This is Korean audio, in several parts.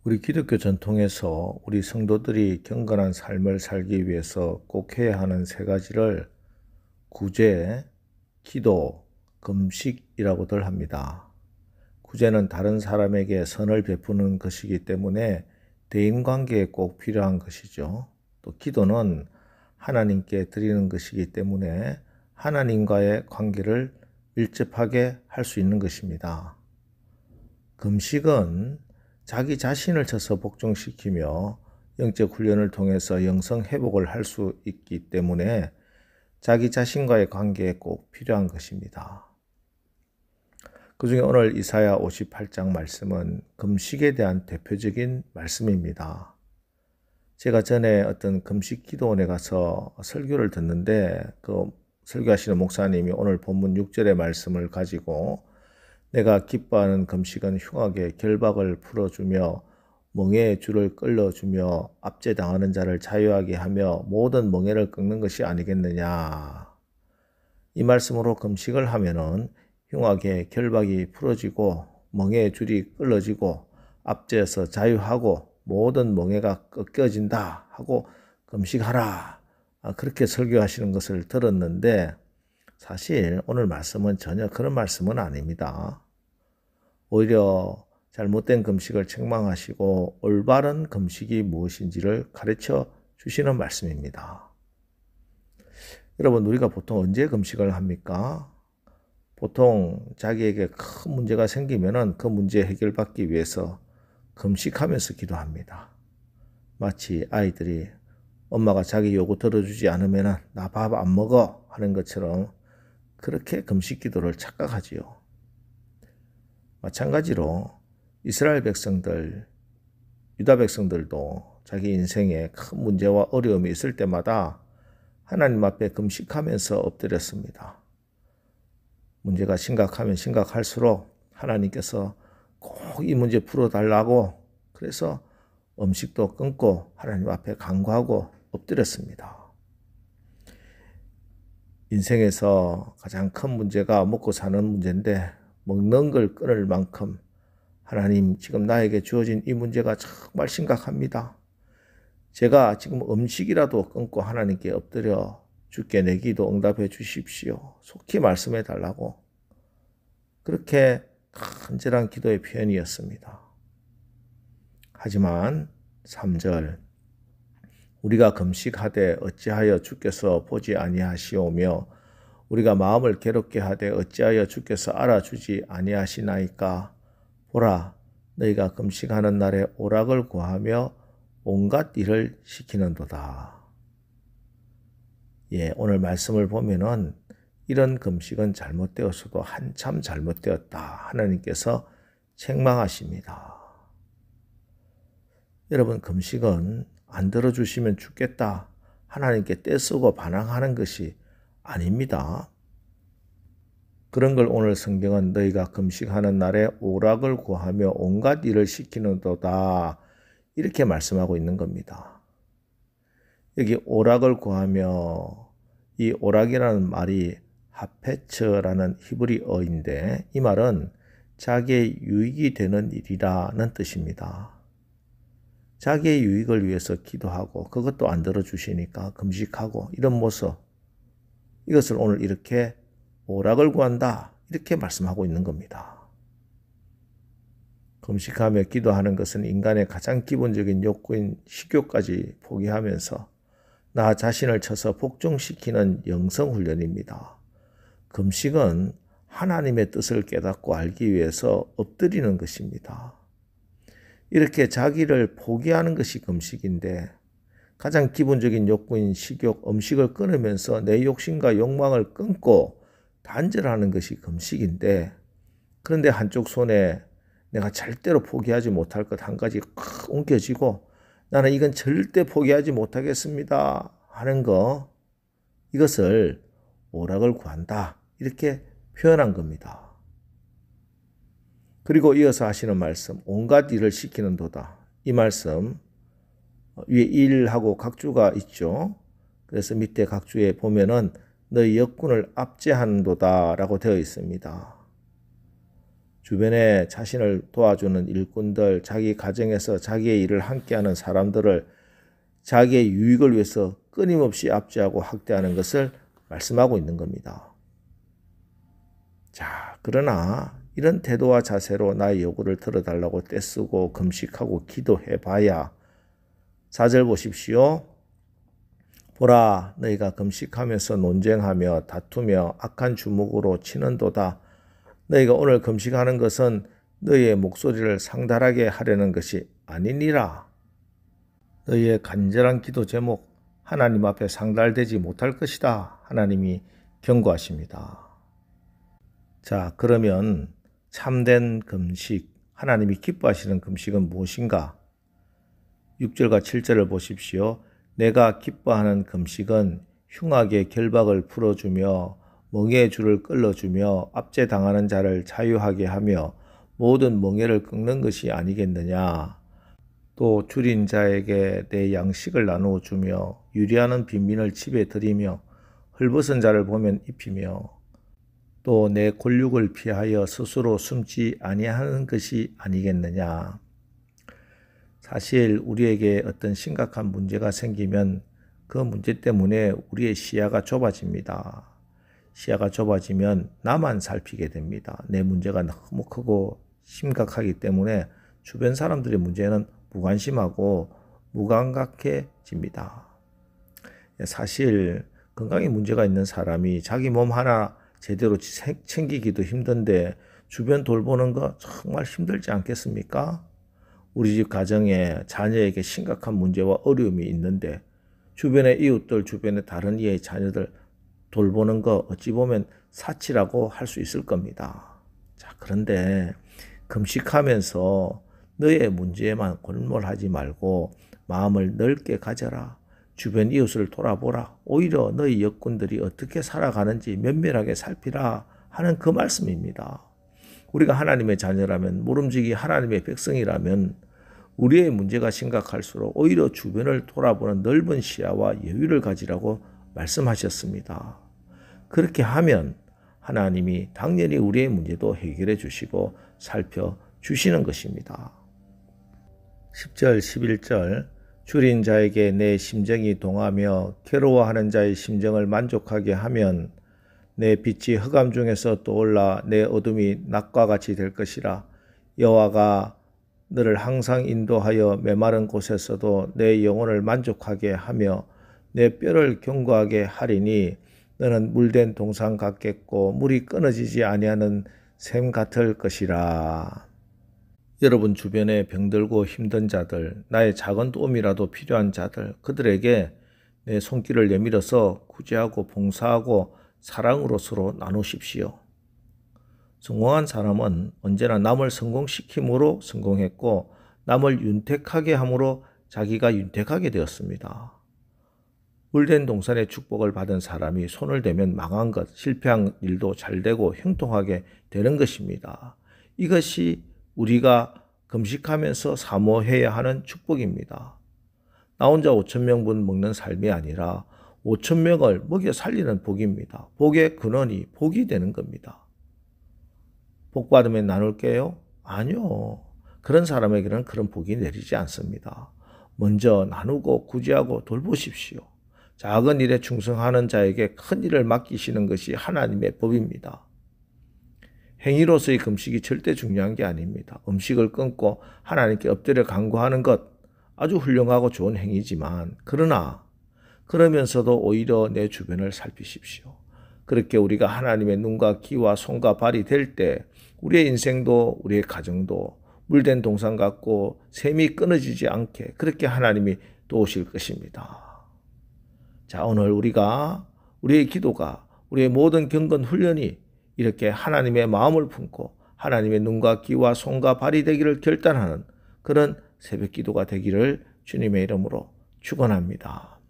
우리 기독교 전통에서 우리 성도들이 경건한 삶을 살기 위해서 꼭 해야 하는 세 가지를 구제, 기도, 금식이라고들 합니다. 구제는 다른 사람에게 선을 베푸는 것이기 때문에 대인관계에 꼭 필요한 것이죠. 또 기도는 하나님께 드리는 것이기 때문에 하나님과의 관계를 밀접하게 할 수 있는 것입니다. 금식은 자기 자신을 쳐서 복종시키며 영적 훈련을 통해서 영성 회복을 할 수 있기 때문에 자기 자신과의 관계에 꼭 필요한 것입니다. 그 중에 오늘 이사야 58장 말씀은 금식에 대한 대표적인 말씀입니다. 제가 전에 어떤 금식 기도원에 가서 설교를 듣는데 그 설교하시는 목사님이 오늘 본문 6절의 말씀을 가지고 내가 기뻐하는 금식은 흉악의 결박을 풀어주며 멍에의 줄을 끌어주며 압제당하는 자를 자유하게 하며 모든 멍에를 꺾는 것이 아니겠느냐. 이 말씀으로 금식을 하면은 흉악의 결박이 풀어지고 멍에의 줄이 끌어지고 압제에서 자유하고 모든 멍에가 꺾여진다 하고 금식하라. 그렇게 설교하시는 것을 들었는데 사실 오늘 말씀은 전혀 그런 말씀은 아닙니다. 오히려 잘못된 금식을 책망하시고 올바른 금식이 무엇인지를 가르쳐 주시는 말씀입니다. 여러분, 우리가 보통 언제 금식을 합니까? 보통 자기에게 큰 문제가 생기면은 그 문제 해결받기 위해서 금식하면서 기도합니다. 마치 아이들이 엄마가 자기 요구 들어주지 않으면은 나 밥 안 먹어 하는 것처럼 그렇게 금식 기도를 착각하지요. 마찬가지로 이스라엘 백성들, 유다 백성들도 자기 인생에 큰 문제와 어려움이 있을 때마다 하나님 앞에 금식하면서 엎드렸습니다. 문제가 심각하면 심각할수록 하나님께서 꼭 이 문제 풀어달라고 그래서 음식도 끊고 하나님 앞에 간구하고 엎드렸습니다. 인생에서 가장 큰 문제가 먹고 사는 문제인데 먹는 걸 끊을 만큼 하나님 지금 나에게 주어진 이 문제가 정말 심각합니다. 제가 지금 음식이라도 끊고 하나님께 엎드려 주께 내 기도 응답해 주십시오. 속히 말씀해 달라고 그렇게 간절한 기도의 표현이었습니다. 하지만 3절 우리가 금식하되 어찌하여 주께서 보지 아니하시오며 우리가 마음을 괴롭게 하되 어찌하여 주께서 알아주지 아니하시나이까. 보라, 너희가 금식하는 날에 오락을 구하며 온갖 일을 시키는도다. 오늘 말씀을 보면은 이런 금식은 잘못되었어도 한참 잘못되었다. 하나님께서 책망하십니다. 여러분, 금식은 안 들어주시면 죽겠다. 하나님께 떼쓰고 반항하는 것이 아닙니다. 그런 걸 오늘 성경은 너희가 금식하는 날에 오락을 구하며 온갖 일을 시키는도다. 이렇게 말씀하고 있는 겁니다. 여기 오락을 구하며 이 오락이라는 말이 하페츠라는 히브리어인데 이 말은 자기의 유익이 되는 일이라는 뜻입니다. 자기의 유익을 위해서 기도하고 그것도 안 들어주시니까 금식하고 이런 모습, 이것을 오늘 이렇게 오락을 구한다 이렇게 말씀하고 있는 겁니다. 금식하며 기도하는 것은 인간의 가장 기본적인 욕구인 식욕까지 포기하면서 나 자신을 쳐서 복종시키는 영성훈련입니다. 금식은 하나님의 뜻을 깨닫고 알기 위해서 엎드리는 것입니다. 이렇게 자기를 포기하는 것이 금식인데 가장 기본적인 욕구인 식욕, 음식을 끊으면서 내 욕심과 욕망을 끊고 단절하는 것이 금식인데 그런데 한쪽 손에 내가 절대로 포기하지 못할 것 한 가지 콱 옮겨지고 나는 이건 절대 포기하지 못하겠습니다 하는 거, 이것을 오락을 구한다 이렇게 표현한 겁니다. 그리고 이어서 하시는 말씀 온갖 일을 시키는도다. 이 말씀 위에 일하고 각주가 있죠. 그래서 밑에 각주에 보면은 너희 역군을 압제하는도다 라고 되어 있습니다. 주변에 자신을 도와주는 일꾼들, 자기 가정에서 자기의 일을 함께하는 사람들을 자기의 유익을 위해서 끊임없이 압제하고 학대하는 것을 말씀하고 있는 겁니다. 자, 그러나 이런 태도와 자세로 나의 요구를 들어달라고 떼쓰고 금식하고 기도해봐야 4절 보십시오. 보라, 너희가 금식하면서 논쟁하며 다투며 악한 주먹으로 치는도다. 너희가 오늘 금식하는 것은 너희의 목소리를 상달하게 하려는 것이 아니니라. 너희의 간절한 기도 제목 하나님 앞에 상달되지 못할 것이다. 하나님이 경고하십니다. 자, 그러면 참된 금식, 하나님이 기뻐하시는 금식은 무엇인가? 6절과 7절을 보십시오. 내가 기뻐하는 금식은 흉악의 결박을 풀어주며 멍에의 줄을 끌어주며 압제당하는 자를 자유하게 하며 모든 멍에를 꺾는 것이 아니겠느냐. 또 줄인 자에게 내 양식을 나누어 주며 유리하는 빈민을 집에 들이며 헐벗은 자를 보면 입히며 또 내 권력을 피하여 스스로 숨지 아니하는 것이 아니겠느냐. 사실 우리에게 어떤 심각한 문제가 생기면 그 문제 때문에 우리의 시야가 좁아집니다. 시야가 좁아지면 나만 살피게 됩니다. 내 문제가 너무 크고 심각하기 때문에 주변 사람들의 문제는 무관심하고 무감각해집니다. 사실 건강에 문제가 있는 사람이 자기 몸 하나 제대로 챙기기도 힘든데 주변 돌보는 거 정말 힘들지 않겠습니까? 우리 집 가정에 자녀에게 심각한 문제와 어려움이 있는데 주변의 이웃들, 주변의 다른 이의 자녀들 돌보는 거 어찌 보면 사치라고 할 수 있을 겁니다. 자, 그런데 금식하면서 너의 문제에만 골몰하지 말고 마음을 넓게 가져라. 주변 이웃을 돌아보라. 오히려 너희 역군들이 어떻게 살아가는지 면밀하게 살피라 하는 그 말씀입니다. 우리가 하나님의 자녀라면, 모름지기 하나님의 백성이라면 우리의 문제가 심각할수록 오히려 주변을 돌아보는 넓은 시야와 여유를 가지라고 말씀하셨습니다. 그렇게 하면 하나님이 당연히 우리의 문제도 해결해 주시고 살펴주시는 것입니다. 10절, 11절 줄인 자에게 내 심정이 동하며 괴로워하는 자의 심정을 만족하게 하면 내 빛이 흑암 중에서 떠올라 내 어둠이 낮과 같이 될 것이라. 여호와가 너를 항상 인도하여 메마른 곳에서도 내 영혼을 만족하게 하며 내 뼈를 견고하게 하리니 너는 물된 동산 같겠고 물이 끊어지지 아니하는 샘 같을 것이라. 여러분 주변에 병들고 힘든 자들, 나의 작은 도움이라도 필요한 자들, 그들에게 내 손길을 내밀어서 구제하고 봉사하고 사랑으로 서로 나누십시오. 성공한 사람은 언제나 남을 성공시킴으로 성공했고 남을 윤택하게 함으로 자기가 윤택하게 되었습니다. 물된 동산의 축복을 받은 사람이 손을 대면 망한 것, 실패한 일도 잘 되고 형통하게 되는 것입니다. 이것이 우리가 금식하면서 사모해야 하는 축복입니다. 나 혼자 5,000명분 먹는 삶이 아니라 5,000명을 먹여 살리는 복입니다. 복의 근원이 복이 되는 겁니다. 복 받으면 나눌게요? 아니요. 그런 사람에게는 그런 복이 내리지 않습니다. 먼저 나누고 구제하고 돌보십시오. 작은 일에 충성하는 자에게 큰 일을 맡기시는 것이 하나님의 법입니다. 행위로서의 금식이 절대 중요한 게 아닙니다. 음식을 끊고 하나님께 엎드려 간구하는 것 아주 훌륭하고 좋은 행위지만 그러면서도 오히려 내 주변을 살피십시오. 그렇게 우리가 하나님의 눈과 귀와 손과 발이 될 때 우리의 인생도 우리의 가정도 물된 동산 같고 샘이 끊어지지 않게 그렇게 하나님이 도우실 것입니다. 자, 오늘 우리의 기도가 우리의 모든 경건 훈련이 이렇게 하나님의 마음을 품고 하나님의 눈과 귀와 손과 발이 되기를 결단하는 그런 새벽 기도가 되기를 주님의 이름으로 축원합니다.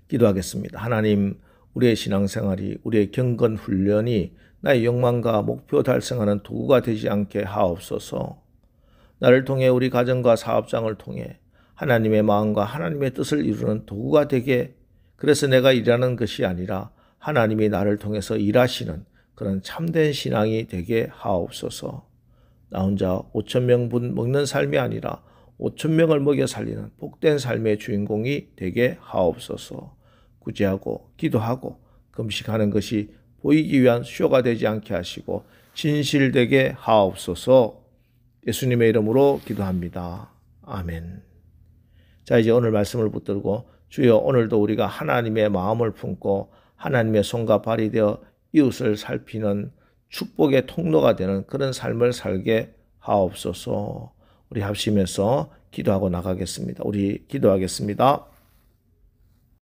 기도하겠습니다. 하나님, 우리의 신앙생활이, 우리의 경건 훈련이 나의 욕망과 목표 달성하는 도구가 되지 않게 하옵소서. 나를 통해 우리 가정과 사업장을 통해 하나님의 마음과 하나님의 뜻을 이루는 도구가 되게, 그래서 내가 일하는 것이 아니라 하나님이 나를 통해서 일하시는 그런 참된 신앙이 되게 하옵소서. 나 혼자 5,000명분 먹는 삶이 아니라 5,000명을 먹여 살리는 복된 삶의 주인공이 되게 하옵소서. 구제하고 기도하고 금식하는 것이 보이기 위한 쇼가 되지 않게 하시고 진실되게 하옵소서. 예수님의 이름으로 기도합니다. 아멘. 자, 이제 오늘 말씀을 붙들고 주여, 오늘도 우리가 하나님의 마음을 품고 하나님의 손과 발이 되어 이웃을 살피는 축복의 통로가 되는 그런 삶을 살게 하옵소서. 우리 합심해서 기도하고 나가겠습니다. 우리 기도하겠습니다.